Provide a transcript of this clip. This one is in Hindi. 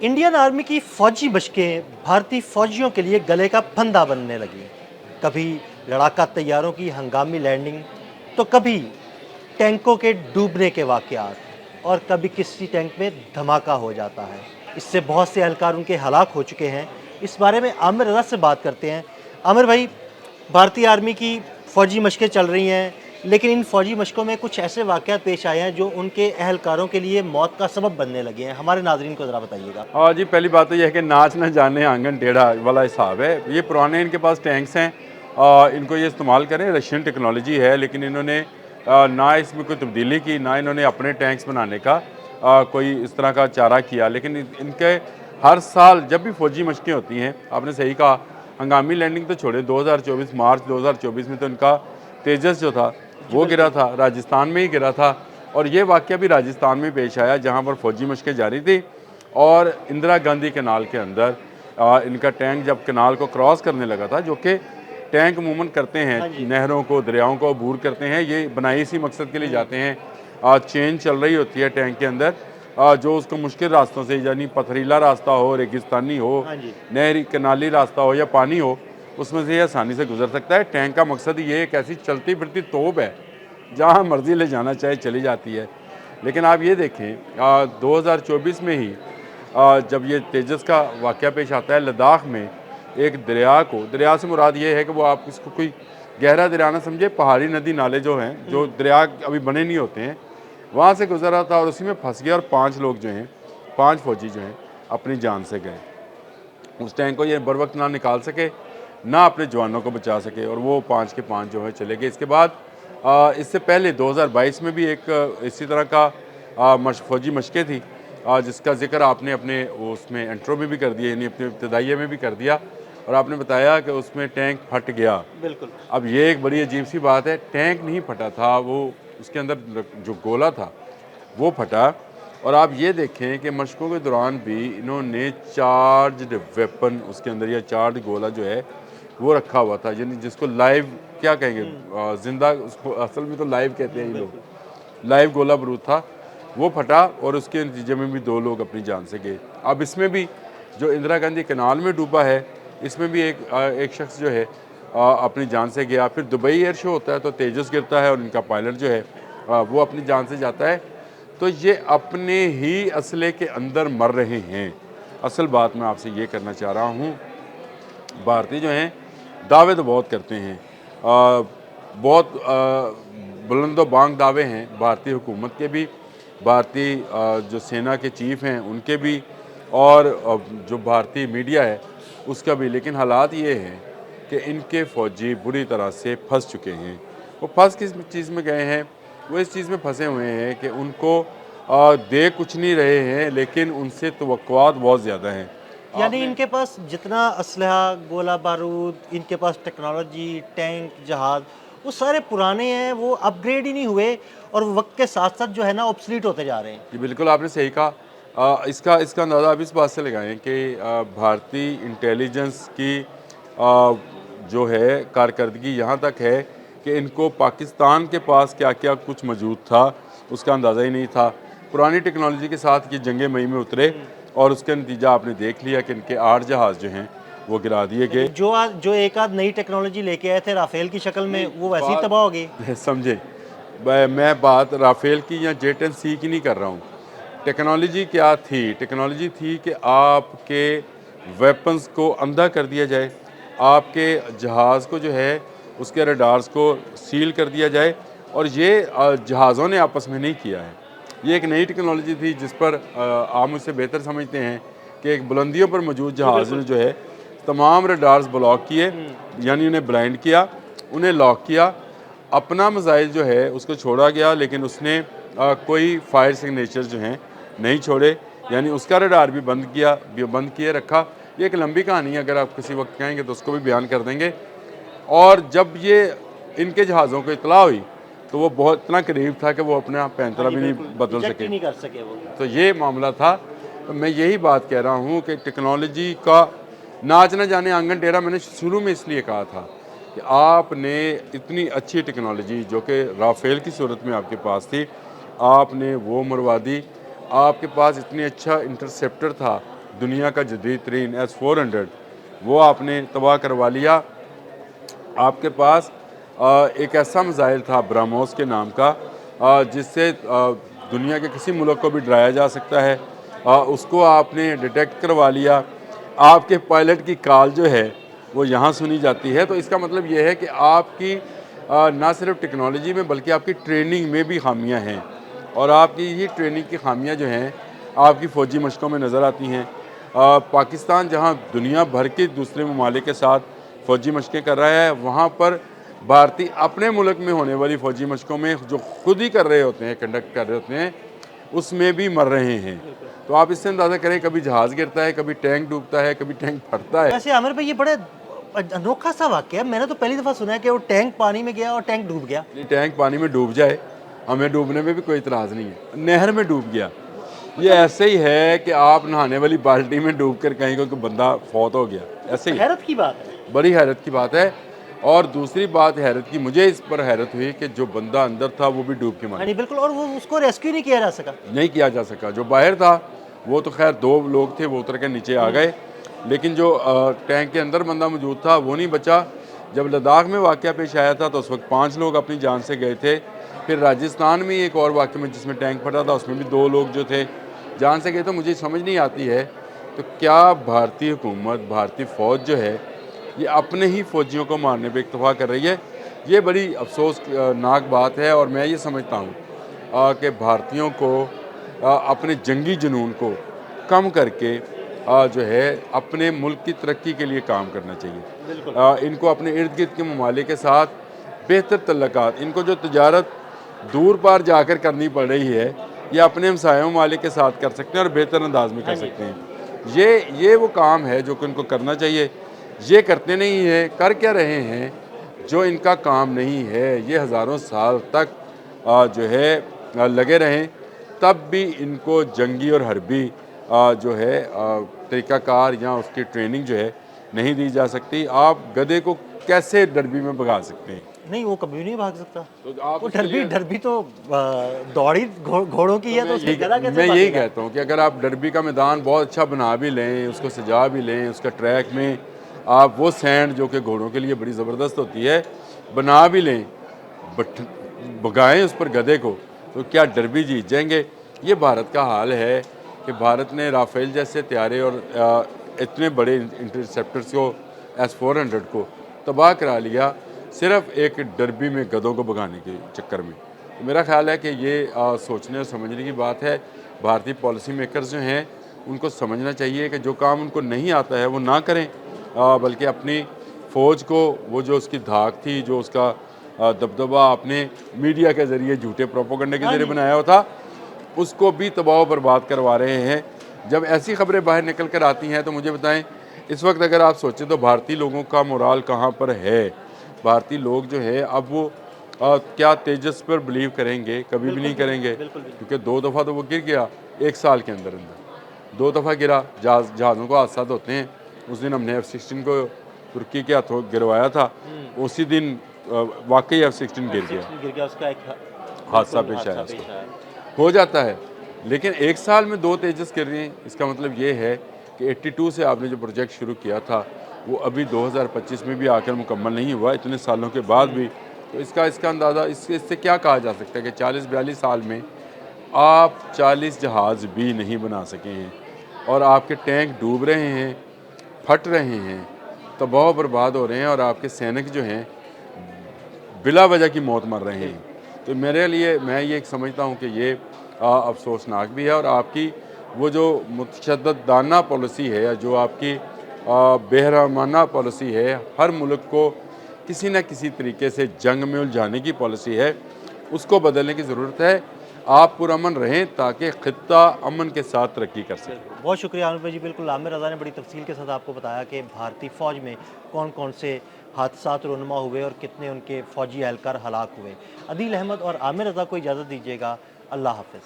इंडियन आर्मी की फौजी मशकें भारतीय फौजियों के लिए गले का फंदा बनने लगी। कभी लड़ाका तैयारों की हंगामी लैंडिंग, तो कभी टैंकों के डूबने के वाकयात, और कभी किसी टैंक में धमाका हो जाता है। इससे बहुत से एहलकार उनके हलाक हो चुके हैं। इस बारे में आमिर रज़ा से बात करते हैं। आमिर भाई, भारतीय आर्मी की फ़ौजी मशकें चल रही हैं, लेकिन इन फ़ौजी मशकों में कुछ ऐसे वाक़यात पेश आए हैं जो उनके अहलकारों के लिए मौत का सबब बनने लगे हैं। हमारे नाज़रीन को ज़रा बताइएगा। हाँ जी, पहली बात तो ये है कि नाच ना जाने आंगन टेढ़ा वाला हिसाब है। ये पुराने इनके पास टैंक्स हैं, इनको ये इस्तेमाल करें। रशियन टेक्नोलॉजी है, लेकिन इन्होंने ना इसमें कोई तब्दीली की, ना इन्होंने अपने टैंक्स बनाने का कोई इस तरह का चारा किया। लेकिन इनके हर साल जब भी फ़ौजी मशकें होती हैं, आपने सही कहा, हंगामी लैंडिंग तो छोड़े, 2024 मार्च 2024 में तो इनका तेजस जो था जी वो गिरा बिल्कुल। था, राजस्थान में ही गिरा था। और ये वाक़या भी राजस्थान में पेश आया, जहाँ पर फ़ौजी मशकें जारी थी और इंदिरा गांधी कैनाल के अंदर इनका टैंक जब कैनाल को क्रॉस करने लगा था, जो कि टैंक अमूमन करते हैं, हाँ जी। नहरों को, दरियाओं को अबूर करते हैं, ये बनाए इसी मकसद के लिए जाते हैं। चेन चल रही होती है टैंक के अंदर, जो उसको मुश्किल रास्तों से, यानी पथरीला रास्ता हो, रेगिस्तानी हो, हाँ जी। नहरी कैनाली रास्ता हो या पानी हो, उसमें से ये आसानी से गुजर सकता है। टैंक का मकसद ये एक ऐसी चलती फिरती तोप है, जहाँ मर्जी ले जाना चाहे चली जाती है। लेकिन आप ये देखें, 2024 में ही जब ये तेजस का वाक़या पेश आता है, लद्दाख में एक दरिया को, दरिया से मुराद ये है कि वो आप इसको कोई गहरा दरिया ना समझे, पहाड़ी नदी नाले जो हैं, जो दरिया अभी बने नहीं होते हैं, वहाँ से गुजर रहा था और उसी में फंस गया और 5 लोग जो हैं, 5 फौजी जो हैं, अपनी जान से गए। उस टैंक को ये बर वक्त ना निकाल सके, ना अपने जवानों को बचा सके, और वो 5 के 5 जो है चले गए। इसके बाद इससे पहले 2022 में भी एक इसी तरह का फ़ौजी मशक़ें थी, जिसका ज़िक्र आपने अपने उसमें इंट्रो में भी कर दिया, यानी अपने इब्तिदाइये में भी कर दिया, और आपने बताया कि उसमें टैंक फट गया। बिल्कुल। अब ये एक बड़ी अजीब सी बात है, टैंक नहीं फटा था, वो उसके अंदर जो गोला था वो फटा। और आप ये देखें कि मशकों के दौरान भी इन्होंने चार्ज्ड वेपन उसके अंदर, या चार्ज गोला जो है वो रखा हुआ था, यानी जिसको लाइव क्या कहेंगे, जिंदा, उसको असल में तो लाइव कहते हैं ये लोग, बिल्कुल। लाइव गोला बारूद था, वो फटा और उसके नतीजे में भी 2 लोग अपनी जान से गए। अब इसमें भी जो इंदिरा गांधी कैनाल में डूबा है, इसमें भी एक शख्स जो है अपनी जान से गया। फिर दुबई एयर शो होता है तो तेजस गिरता है और इनका पायलट जो है वो अपनी जान से जाता है। तो ये अपने ही असले के अंदर मर रहे हैं। असल बात मैं आपसे ये करना चाह रहा हूँ, भारतीय जो हैं दावे तो बहुत करते हैं, बहुत बुलंदो-बांग दावे हैं भारतीय हुकूमत के भी, भारतीय जो सेना के चीफ़ हैं उनके भी, और जो भारतीय मीडिया है उसका भी। लेकिन हालात ये हैं कि इनके फ़ौजी बुरी तरह से फंस चुके हैं। वो फंस किस चीज़ में गए हैं? वो इस चीज़ में फंसे हुए हैं कि उनको दे कुछ नहीं रहे हैं, लेकिन उनसे तवक्कुआत बहुत ज़्यादा हैं। यानी आपने इनके पास जितना असलहा, गोला बारूद, इनके पास टेक्नोलॉजी, टैंक, जहाज़, वो सारे पुराने हैं, वो अपग्रेड ही नहीं हुए, और वक्त के साथ साथ जो है ना ऑब्सलीट होते जा रहे हैं। जी, बिल्कुल आपने सही कहा। इसका इसका अंदाज़ा आप इस बात से लगाएं कि भारतीय इंटेलिजेंस की जो है कारकर्दगी यहाँ तक है कि इनको पाकिस्तान के पास क्या क्या कुछ मौजूद था उसका अंदाज़ा ही नहीं था। पुरानी टेक्नोलॉजी के साथ ये जंग मई में उतरे और उसका नतीजा आपने देख लिया कि इनके 8 जहाज़ जो हैं वो गिरा दिए यानी गए। जो एक आध नई टेक्नोलॉजी लेके आए थे राफेल की शक्ल में, वो वैसे ही बात तबाह हो गई। समझे, मैं बात राफेल की या जेट-10C की नहीं कर रहा हूँ। टेक्नोलॉजी क्या थी? टेक्नोलॉजी थी कि आपके वेपन्स को अंधा कर दिया जाए, आपके जहाज़ को जो है उसके रडार्स को सील कर दिया जाए, और ये जहाज़ों ने आपस में नहीं किया है। ये एक नई टेक्नोलॉजी थी जिस पर आप मुझसे बेहतर समझते हैं कि एक बुलंदियों पर मौजूद जी जहाज़ ने बिल्कुल। जो है तमाम रडार्स ब्लॉक किए, यानी उन्हें ब्लाइंड किया, उन्हें लॉक किया। अपना मिसाइल जो है उसको छोड़ा गया, लेकिन उसने कोई फायर सिग्नेचर जो हैं नहीं छोड़े, यानी उसका रडार भी बंद किए रखा। ये एक लंबी कहानी है, अगर आप किसी वक्त कहेंगे तो उसको भी बयान कर देंगे। और जब ये इनके जहाज़ों को इतला हुई तो वो बहुत इतना करीब था कि वो अपना हाँ पैंतरा जी भी नहीं बिल्कुल, बदल इजेक्ट सके। ही नहीं कर सके वो। तो ये मामला था। तो मैं यही बात कह रहा हूँ कि टेक्नोलॉजी का नाच न जाने आंगन टेढ़ा, मैंने शुरू में इसलिए कहा था कि आपने इतनी अच्छी टेक्नोलॉजी जो कि राफेल की सूरत में आपके पास थी, आपने वो मरवा दी। आपके पास इतनी अच्छा इंटरसेप्टर था दुनिया का जदीद तरीन S-400 वो आपने तबाह करवा लिया। आपके पास एक ऐसा मिसाइल था ब्रह्मोस के नाम का जिससे दुनिया के किसी मुल्क को भी डराया जा सकता है, उसको आपने डिटेक्ट करवा लिया। आपके पायलट की कॉल जो है वो यहाँ सुनी जाती है। तो इसका मतलब ये है कि आपकी ना सिर्फ टेक्नोलॉजी में बल्कि आपकी ट्रेनिंग में भी खामियां हैं, और आपकी ये ट्रेनिंग की खामियां जो हैं आपकी फ़ौजी मशकों में नज़र आती हैं। पाकिस्तान जहाँ दुनिया भर के दूसरे ममालिक के साथ फ़ौजी मशक़ें कर रहा है, वहाँ पर भारतीय अपने मुल्क में होने वाली फ़ौजी मशकों में जो खुद ही कर रहे होते हैं, कंडक्ट कर रहे होते हैं, उसमें भी मर रहे हैं। तो आप इससे अंदाज़ा करें, कभी जहाज़ गिरता है, कभी टैंक डूबता है, कभी टैंक फटता है। वैसे आमिर भाई ये बड़े अनोखा सा वाक़या है, मैंने तो पहली दफ़ा सुना है कि वो टैंक पानी में गया और टैंक डूब गया। नहीं, टैंक पानी में डूब जाए, हमें डूबने में भी कोई इतराज़ नहीं है। नहर में डूब गया, ये ऐसे ही है कि आप नहाने वाली बाल्टी में डूब कर कहीं कोई बंदा फौत हो गया, ऐसे ही है। हैरत की बात है। बड़ी हैरत की बात है। और दूसरी बात हैरत की, मुझे इस पर हैरत हुई कि जो बंदा अंदर था वो भी डूब के हाँ मरा। जी बिल्कुल, और वो उसको रेस्क्यू नहीं किया जा सका। नहीं किया जा सका। जो बाहर था वो तो खैर 2 लोग थे, वो उतर के नीचे आ गए, लेकिन जो टैंक के अंदर बंदा मौजूद था वो नहीं बचा। जब लद्दाख में वाक़या पेश आया था तो उस वक्त 5 लोग अपनी जान से गए थे। फिर राजस्थान में एक और वाक़े में जिसमें टैंक फटा था, उसमें भी 2 लोग जो थे जान से गए। तो मुझे समझ नहीं आती है तो क्या भारतीय हुकूमत, भारतीय फ़ौज जो है ये अपने ही फ़ौजियों को मारने पे इक्तफ़ा कर रही है। ये बड़ी अफसोसनाक बात है, और मैं ये समझता हूँ कि भारतीयों को अपने जंगी जुनून को कम करके जो है अपने मुल्क की तरक्की के लिए काम करना चाहिए। इनको अपने इर्द गिर्द के ममालिक के साथ बेहतर तल्लुकात, इनको जो तजारत दूर पार जाकर करनी पड़ रही है ये अपने हमसाया ममालिक के साथ कर सकते हैं और बेहतर अंदाज में कर सकते हैं। ये वो काम है जो कि इनको करना चाहिए। ये करते नहीं है, कर क्या रहे हैं जो इनका काम नहीं है। ये हज़ारों साल तक जो है लगे रहें, तब भी इनको जंगी और हरबी जो है तरीक़ाकार या उसकी ट्रेनिंग जो है नहीं दी जा सकती। आप गधे को कैसे डरबी में भगा सकते हैं? नहीं, वो कभी नहीं भाग सकता। तो आप वो उसके लिए- डरबी तो दौड़ी घोड़ों की है, तो उसमें गधा कैसे मैं यही भागेगा? कहता हूँ कि अगर आप डरबी का मैदान बहुत अच्छा बना भी लें, उसको सजा भी लें, उसका ट्रैक में आप वो सैंड जो कि घोड़ों के लिए बड़ी ज़बरदस्त होती है बना भी लें, बट भगाएं उस पर गधे को, तो क्या डरबी जीत जाएंगे? ये भारत का हाल है कि भारत ने राफेल जैसे तैयारे और इतने बड़े इंटरसेप्टर्स को S-400 को तबाह करा लिया सिर्फ एक डरबी में गधों को भगाने के चक्कर में। तो मेरा ख्याल है कि ये सोचने और समझने की बात है। भारतीय पॉलिसी मेकर्स जो हैं उनको समझना चाहिए कि जो काम उनको नहीं आता है वो ना करें, बल्कि अपनी फ़ौज को वो जो उसकी धाक थी, जो उसका दबदबा अपने मीडिया के ज़रिए, झूठे प्रोपेगेंडा के ज़रिए बनाया हुआ था, उसको भी तबाह व बर्बाद करवा रहे हैं। जब ऐसी खबरें बाहर निकल कर आती हैं तो मुझे बताएं, इस वक्त अगर आप सोचें तो भारतीय लोगों का मोराल कहाँ पर है? भारतीय लोग जो है अब वो क्या तेजस पर बिलीव करेंगे? कभी भी नहीं करेंगे, क्योंकि 2 दफ़ा तो वो गिर गया 1 साल के अंदर 2 दफ़ा गिरा। जहाज़ों को हादसा होते हैं। उस दिन हमने F-16 को तुर्की के हाथों गिरवाया था, उसी दिन वाकई F-16 गिर गया, उसका एक हादसा पेश आया। उसको हो जाता है, लेकिन 1 साल में 2 तेजस गिर रहे हैं। इसका मतलब ये है कि 82 से आपने जो प्रोजेक्ट शुरू किया था वो अभी 2025 में भी आकर मुकम्मल नहीं हुआ, इतने सालों के बाद भी। तो इसका अंदाज़ा इससे क्या कहा जा सकता है कि 40-42 साल में आप 40 जहाज़ भी नहीं बना सके हैं, और आपके टैंक डूब रहे हैं, फट रहे हैं, तबाह बर्बाद हो रहे हैं, और आपके सैनिक जो हैं बिला वजह की मौत मर रहे हैं। तो मेरे लिए मैं ये समझता हूँ कि ये अफसोसनाक भी है, और आपकी वो जो मुतशद्दिदाना पॉलिसी है, या जो आपकी बेरहमाना पॉलिसी है, हर मुल्क को किसी न किसी तरीके से जंग में उलझाने की पॉलिसी है, उसको बदलने की ज़रूरत है। आप पुरअमन रहें ताकि ख़ित्ता अमन के साथ तरक्की कर सके। बहुत शुक्रिया आमिर भाई जी। बिल्कुल, आमिर रज़ा ने बड़ी तफसील के साथ आपको बताया कि भारतीय फ़ौज में कौन कौन से हादसात रोनुमा हुए और कितने उनके फ़ौजी एहलकार हलाक हुए। अदील अहमद और आमिर रज़ा को इजाज़त दीजिएगा। अल्लाह हाफ़िज़।